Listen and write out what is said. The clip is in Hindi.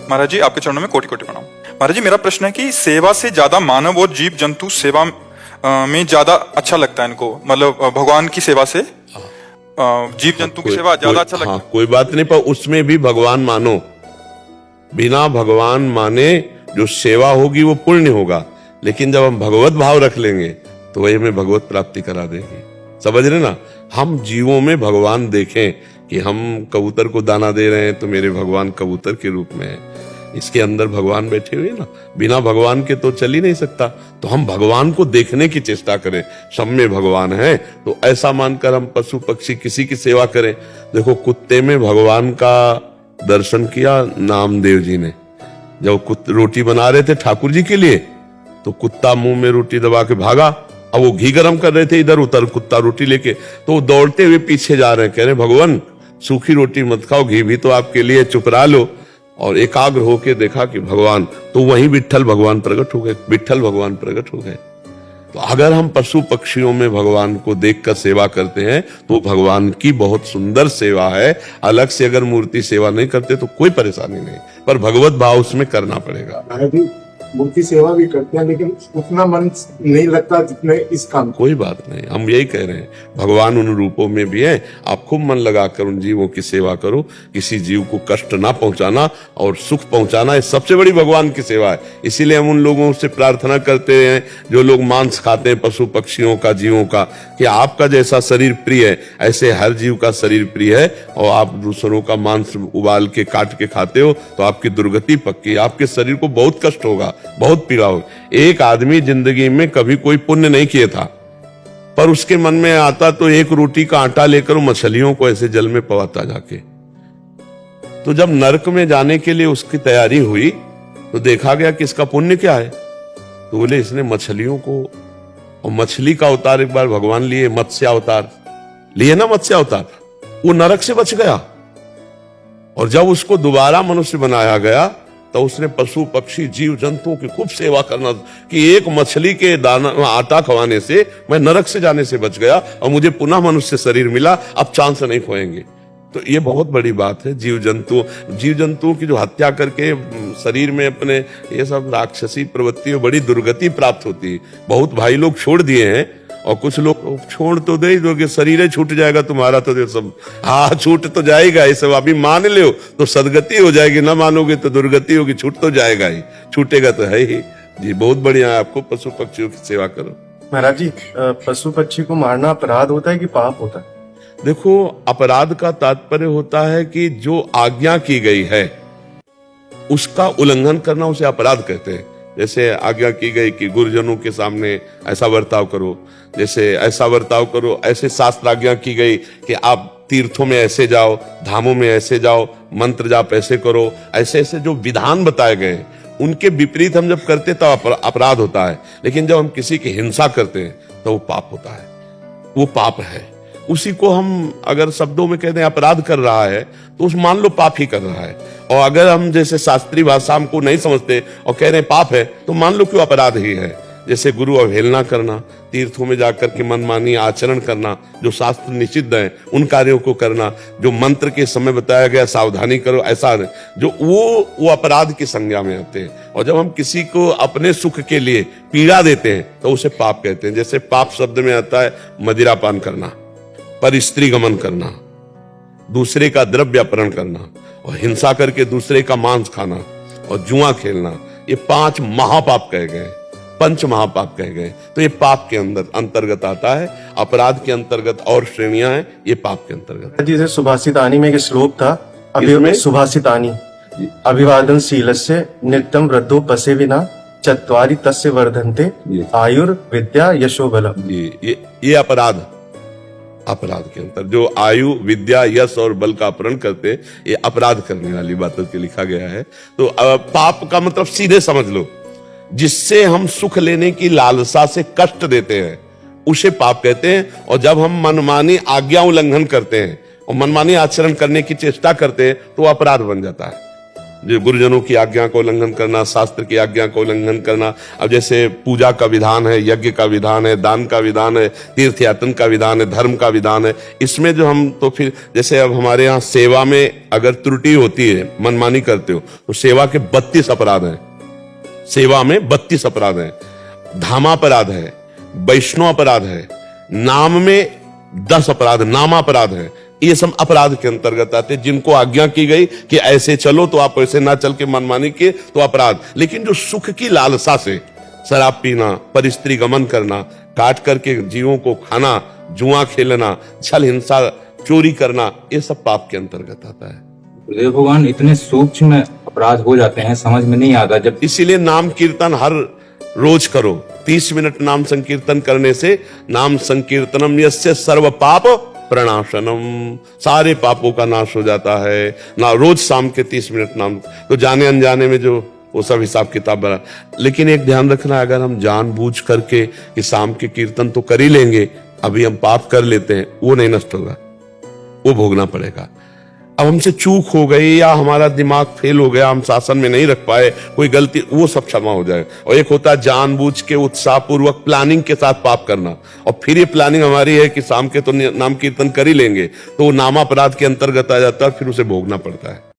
महाराज जी आपके चरणों में कोटि कोटि प्रणाम। महाराज जी मेरा प्रश्न है कि सेवा से ज्यादा मानव और जीव जंतु सेवा में ज्यादा अच्छा लगता है इनको, मतलब भगवान की सेवा से जीव जंतु की सेवा ज्यादा अच्छा लगता है? कोई बात नहीं, पर उसमें भी भगवान मानो। बिना भगवान माने जो सेवा होगी वो पुण्य होगा, लेकिन जब हम भगवत भाव रख लेंगे तो वही हमें भगवत प्राप्ति करा देगी। समझ रहे ना? हम जीवों में भगवान देखें कि हम कबूतर को दाना दे रहे हैं तो मेरे भगवान कबूतर के रूप में है, इसके अंदर भगवान बैठे हुए ना। बिना भगवान के तो चल ही नहीं सकता। तो हम भगवान को देखने की चेष्टा करें, सब में भगवान है, तो ऐसा मानकर हम पशु पक्षी किसी की सेवा करें। देखो कुत्ते में भगवान का दर्शन किया नामदेव जी ने। जब रोटी बना रहे थे ठाकुर जी के लिए तो कुत्ता मुंह में रोटी दबा के भागा। अब वो घी गरम कर रहे थे, इधर उधर कुत्ता रोटी लेके, तो वो दौड़ते हुए पीछे जा रहे हैं, कह रहे भगवान सूखी रोटी मत खाओ, घी भी तो आपके लिए, चुप रहा लो। और एकाग्र होके देखा कि भगवान, तो वहीं विट्ठल भगवान प्रकट हो गए, विट्ठल भगवान प्रकट हो गए। तो अगर हम पशु पक्षियों में भगवान को देखकर सेवा करते हैं तो भगवान की बहुत सुंदर सेवा है। अलग से अगर मूर्ति सेवा नहीं करते तो कोई परेशानी नहीं, पर भगवत भाव उसमें करना पड़ेगा। मूर्ति सेवा भी करते हैं लेकिन उतना मन नहीं लगता जितने इस काम। कोई बात नहीं, हम यही कह रहे हैं, भगवान उन रूपों में भी है। आप खूब मन लगाकर उन जीवों की सेवा करो, किसी जीव को कष्ट ना पहुंचाना और सुख पहुंचाना, ये सबसे बड़ी भगवान की सेवा है। इसीलिए हम उन लोगों से प्रार्थना करते हैं जो लोग मांस खाते हैं पशु पक्षियों का, जीवों का, कि आपका जैसा शरीर प्रिय है ऐसे हर जीव का शरीर प्रिय है, और आप दूसरों का मांस उबाल के काट के खाते हो तो आपकी दुर्गति पक्की, आपके शरीर को बहुत कष्ट होगा, बहुत पीड़ा होगी। एक आदमी जिंदगी में कभी कोई पुण्य नहीं किया था, पर उसके मन में आता तो एक रोटी का आटा लेकर मछलियों को ऐसे जल में पवाता जाके। तो जब नरक में जाने के लिए उसकी तैयारी हुई तो देखा गया कि इसका पुण्य क्या है। तो बोले इसने मछलियों को, और मछली का अवतार एक बार भगवान लिए, मत्स्य अवतार लिए ना, मत्स्य अवतार, वो नरक से बच गया। और जब उसको दोबारा मनुष्य बनाया गया तो उसने पशु पक्षी जीव जंतुओं की खूब सेवा करना, कि एक मछली के दाना आटा खवाने से मैं नरक से जाने से बच गया और मुझे पुनः मनुष्य शरीर मिला, अब चांस नहीं खोएंगे। तो ये बहुत बड़ी बात है। जीव जंतुओं की जो हत्या करके शरीर में अपने ये सब राक्षसी प्रवृत्ति और बड़ी दुर्गति प्राप्त होती है। बहुत भाई लोग छोड़ दिए हैं, और कुछ लोग छोड़ तो दे दोगे, शरीर छूट जाएगा तुम्हारा तो सब, हाँ छूट तो जाएगा, ये सब अभी मान लो तो सदगति हो जाएगी, ना मानोगे तो दुर्गति होगी, छूट तो जाएगा ही, छूटेगा तो है ही। जी बहुत बढ़िया है, आपको पशु पक्षियों की सेवा करो। महाराज जी पशु पक्षी को मारना अपराध होता है कि पाप होता है? देखो अपराध का तात्पर्य होता है कि जो आज्ञा की गई है उसका उल्लंघन करना, उसे अपराध कहते हैं। जैसे आज्ञा की गई कि गुरुजनों के सामने ऐसा बर्ताव करो, जैसे ऐसा बर्ताव करो, ऐसे शास्त्र आज्ञा की गई कि आप तीर्थों में ऐसे जाओ, धामों में ऐसे जाओ, मंत्र जाप ऐसे करो, ऐसे ऐसे जो विधान बताए गए उनके विपरीत हम जब करते तो अपराध होता है। लेकिन जब हम किसी की हिंसा करते हैं तो वो पाप होता है, वो पाप है। उसी को हम अगर शब्दों में कहते हैं अपराध कर रहा है तो उस मान लो पाप ही कर रहा है। और अगर हम जैसे शास्त्रीय भाषा को नहीं समझते और कह रहे हैं पाप है तो मान लो क्यों अपराध ही है। जैसे गुरु अवहेलना करना, तीर्थों में जाकर के मनमानी आचरण करना, जो शास्त्र निषिद्ध है उन कार्यों को करना, जो मंत्र के समय बताया गया सावधानी करो ऐसा, जो वो अपराध की संज्ञा में आते हैं। और जब हम किसी को अपने सुख के लिए पीड़ा देते हैं तो उसे पाप कहते हैं। जैसे पाप शब्द में आता है मदिरापान करना, पर स्त्री गमन करना, दूसरे का द्रव्य अपहरण करना, और हिंसा करके दूसरे का मांस खाना, और जुआ खेलना, ये 5 महापाप कहे गए, पंच महापाप कहे गए। तो ये पाप के अंतर्गत आता है। अपराध के अंतर्गत और श्रेणियां हैं, ये पाप के अंतर्गत। जैसे सुभाषितानी में एक श्लोक था, अभी सुभाषितानी अभिवादनशीलस्य नित्यं वृद्धो पसे विना चत्वारि तस्य वर्धन्ते आयुर्विद्या यशो बलम्। ये अपराध के अंतर जो आयु विद्या यश और बल का अपहरण करते, ये अपराध करने वाली बातों के लिखा गया है। तो पाप का मतलब सीधे समझ लो, जिससे हम सुख लेने की लालसा से कष्ट देते हैं उसे पाप कहते हैं। और जब हम मनमानी आज्ञा उल्लंघन करते हैं और मनमानी आचरण करने की चेष्टा करते हैं तो अपराध बन जाता है। जो गुरुजनों की आज्ञा को उल्लंघन करना, शास्त्र की आज्ञा को उल्लंघन करना। अब जैसे पूजा का विधान है, यज्ञ का विधान है, दान का विधान है, तीर्थ यात्रा का विधान है, धर्म का विधान है, इसमें जो हम तो फिर जैसे अब हमारे यहाँ सेवा में अगर त्रुटि होती है, मनमानी करते हो, तो सेवा के 32 अपराध हैं। सेवा में 32 अपराध हैं। धामापराध है, वैष्णव अपराध है, नाम में 10 अपराध, नामापराध है। ये सब अपराध के अंतर्गत आते हैं। जिनको आज्ञा की गई कि ऐसे चलो तो आप ऐसे ना चल के मनमानी किए तो अपराध। लेकिन जो सुख की लालसा से शराब पीना, परिस्त्री गमन करना, काट करके जीवों को खाना, जुआ खेलना, छल हिंसा, चोरी करना, ये सब पाप के अंतर्गत आता है। गुरुदेव भगवान, इतने सूक्ष्म अपराध हो जाते हैं, समझ में नहीं आता। जब इसीलिए नाम कीर्तन हर रोज करो। 30 मिनट नाम संकीर्तन करने से, नाम संकीर्तनम यस्य सर्व पाप प्रणाशनम, सारे पापों का नाश हो जाता है ना। रोज शाम के 30 मिनट नाम, तो जाने अनजाने में जो वो सब हिसाब किताब बना। लेकिन एक ध्यान रखना, अगर हम जानबूझ करके कि शाम के कीर्तन तो कर ही लेंगे, अभी हम पाप कर लेते हैं, वो नहीं नष्ट होगा, वो भोगना पड़ेगा। अब हमसे चूक हो गई या हमारा दिमाग फेल हो गया, हम शासन में नहीं रख पाए, कोई गलती, वो सब क्षमा हो जाए। और एक होता है जानबूझ के उत्साहपूर्वक प्लानिंग के साथ पाप करना, और फिर ये प्लानिंग हमारी है कि शाम के तो नाम कीर्तन कर ही लेंगे, तो वो नामापराध के अंतर्गत आ जाता है, फिर उसे भोगना पड़ता है।